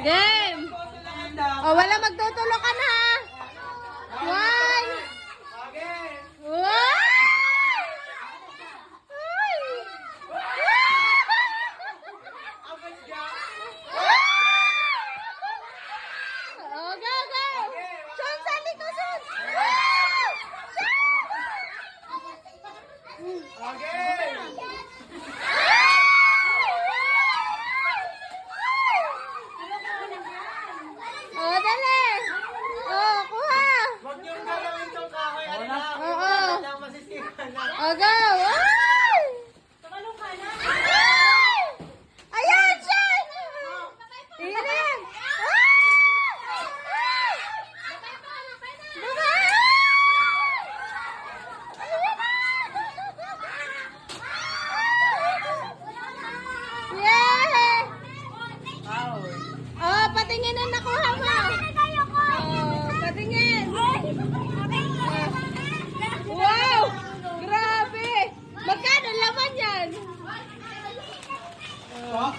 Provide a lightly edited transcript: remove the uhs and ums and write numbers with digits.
Game! Oh, wala magtutulokan ha. One. One. Oh, go, go. Sean, sali ko, Sean. Oh, dali. Oh, kuha. Huwag niyong galawin itong kahoy. Oo. Lang masisikan na. Oh, go. Ay! Ay! Ayan, Sean. Tingnan. Yay! Oh, patingin na nakuha mo. Oh, patingin. Wow! Grabe! Magkano laman yan? Oh.